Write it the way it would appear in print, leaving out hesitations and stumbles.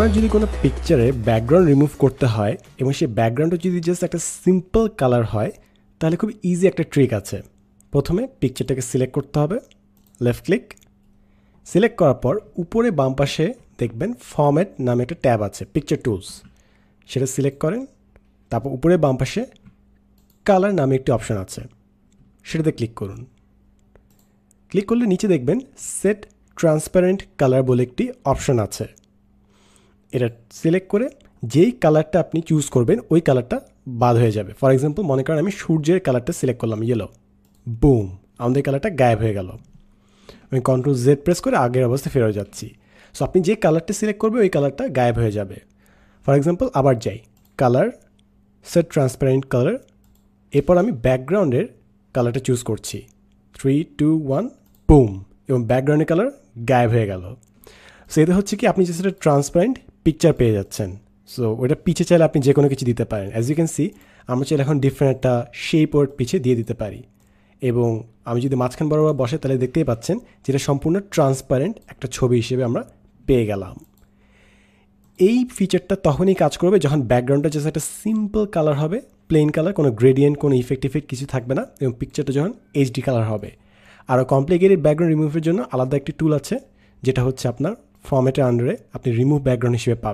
আপনার যদি কোনো পিকচারে ব্যাকগ্রাউন্ড রিমুভ করতে হয় এবং সেই ব্যাকগ্রাউন্ডটা যদি জাস্ট একটা সিম্পল কালার হয় তাহলে খুব ইজি একটা ট্রিক আছে। প্রথমে পিকচারটাকে সিলেক্ট করতে হবে, লেফট ক্লিক। সিলেক্ট করার পর উপরে বাম পাশে দেখবেন ফরম্যাট নামে একটা ট্যাব আছে, পিকচার টুলস, সেটা সিলেক্ট করেন। তারপর উপরে বাম পাশে কালার নামে একটি অপশান আছে, সেটাতে ক্লিক করুন। ক্লিক করলে নিচে দেখবেন সেট ট্রান্সপারেন্ট কালার বলে একটি অপশান আছে। এটা সিলেক্ট করে যেই কালারটা আপনি চুজ করবেন ওই কালারটা বাদ হয়ে যাবে। ফর এক্সাম্পল মনে করেন আমি সূর্যের কালারটা সিলেক্ট করলাম ইয়েলো, বুম, আমাদের কালারটা গায়েব হয়ে গেল। আমি কন্ট্রোল জেড প্রেস করে আগের অবস্থায় ফেরত যাচ্ছি। সো আপনি যে কালারটা সিলেক্ট করবে ওই কালারটা গায়েব হয়ে যাবে। ফর এক্সাম্পল আবার যাই, কালার, সেট ট্রান্সপারেন্ট কালার, এরপর আমি ব্যাকগ্রাউন্ডের কালারটা চুজ করছি, 3, 2, 1, বুম, এবং ব্যাকগ্রাউন্ডের কালার গায়েব হয়ে গেল। সো এতে হচ্ছে কি আপনি যে সেটা ট্রান্সপারেন্ট পিকচার পেয়ে যাচ্ছেন। সো ওটা পিছে চাইলে আপনি যে কোনো কিছু দিতে পারেন। অ্যাজ ইউ ক্যান সি আমরা চাইলে এখন ডিফারেন্ট একটা শেপ ওর পিছে দিয়ে দিতে পারি, এবং আমি যদি মাঝখান বরাবর বসে তাহলে দেখতেই পাচ্ছেন যেটা সম্পূর্ণ ট্রান্সপারেন্ট একটা ছবি হিসেবে আমরা পেয়ে গেলাম। এই ফিচারটা তখনই কাজ করবে যখন ব্যাকগ্রাউন্ডটা জাস্ট একটা সিম্পল কালার হবে, প্লেন কালার, কোনো গ্রেডিয়েন্ট, কোনো ইফেক্ট কিছু থাকবে না, এবং পিকচারটা যখন এইচডি কালার হবে। আরও কমপ্লিকেটেড ব্যাকগ্রাউন্ড রিমুভের জন্য আলাদা একটি টুল আছে, যেটা হচ্ছে আপনার ফরম্যাটের আন্ডারে আপনি রিমুভ ব্যাকগ্রাউন্ড হিসেবে পাবেন।